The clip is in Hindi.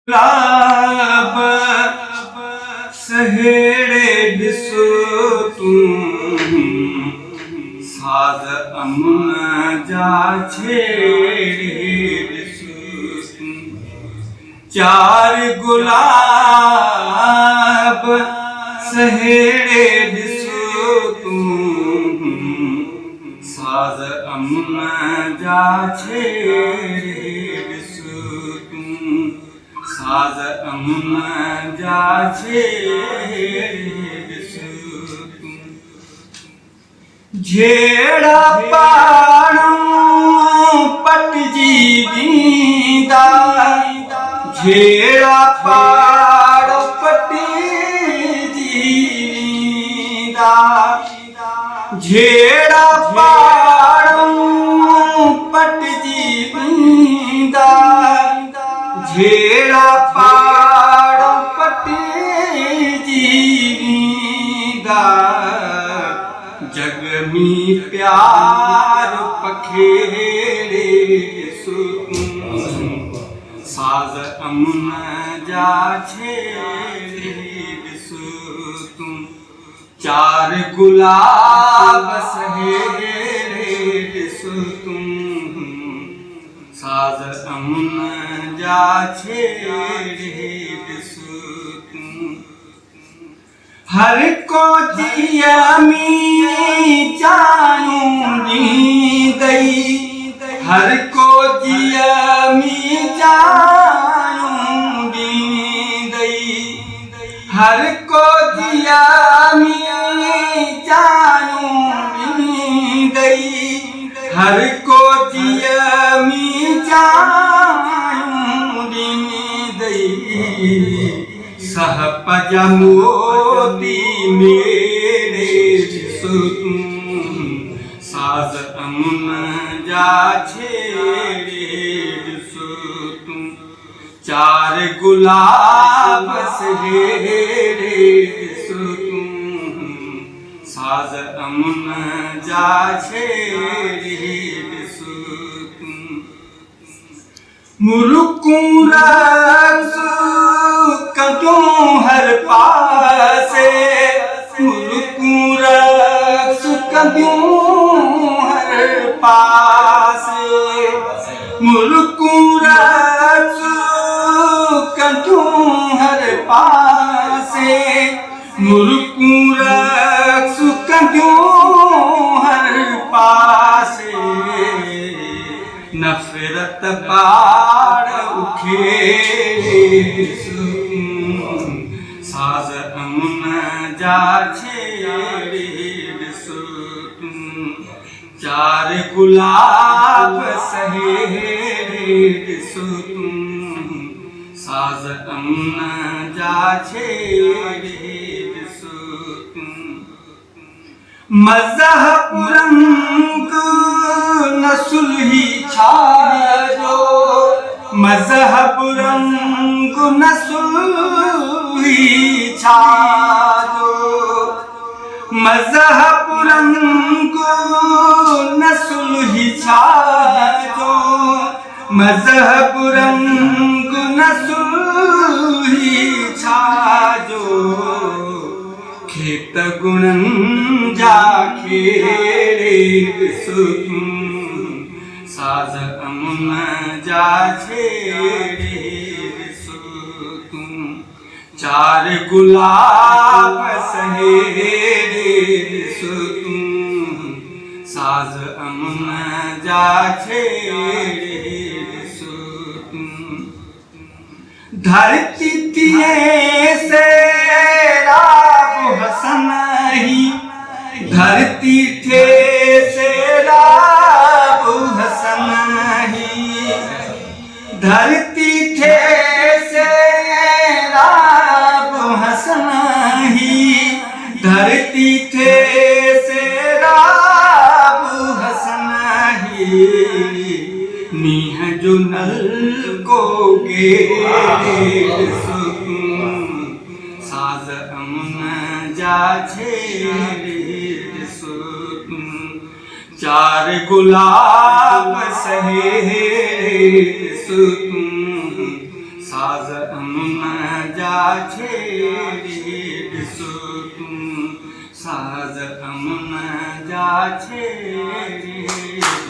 गुलाब सहेड़े ॾिसो तूं साज़ अमन जा छेड़े ॾिसो तूं चार गुलाब सहेड़े ॾिसो तूं साज़ अमन जा छेड़े साज़ अमन जा छेड़े ॾिसो तूं झेड़ा पाणो पटिजी वेंदा झेड़ा पाणो पटिजी वेंदा झेड़ा पाणो पटिजी वेंदा झेड़ा पाड़ पटिजी वेंदा जग में प्यार पखेड़े ॾिसो तूं साज़ अमन जा छेड़े ॾिसो तूं चार गुलाब सहेड़े ॾिसो तूं साज़ अमन जा छेड़े ॾिसो तूं हर को दिया में जानूं ॾींदई हर को दिया में जानूं ॾींदई हर को दिया में जानूं ॾींदई हर को दिया में जानूं ॾींदई सहप जा मोती मेरे ॾिसो तूं साज़ अमन जा छेड़े ॾिसो तूं चार गुलाब सहेड़े ॾिसो तूं साज़ अमन जा छेड़े ॾिसो तूं मुल्कूं रक़्स कदूं हर पासे मुल्कूं रक़्स कदूं हर पासे मुल्कूं रक़्स कदूं हर पासे मुल्कूं रक़्स कदूं हर पासे नफ़रत पाड़ उखेड़े ॾिसो तूं साज़ अमन जा छेड़े ॾिसो तूं चार गुलाब सहेड़े ॾिसो तूं साज़ अमन जा छेड़े ॾिसो तूं मज़हब रंग न सुलही छाजो मज़हब रंग न सुलही छाजो मज़हब रंग न सुलही छाजो मज़हब रंग न सुलही छाजो खेत गुणन जा खेड़े ॾिसो तूं साज़ अमन जा छेड़े ॾिसो तूं चार गुलाब सहेड़े ॾिसो तूं साज़ अमन जा छेड़े ॾिसो तूं धरती थिए से हसन ही धरती थे से राबू हसन ही धरती थे से राबू हसन ही धरती थे से राबू हसन ही नीह जो नल को गेड़े ॾिसो तूं साज़ अमन जा छेड़े ॾिसो तूं चार गुलाब सहेड़े ॾिसो तूं साज़ छेड़े ॾिसो तूं साज़ अमन जा छेड़े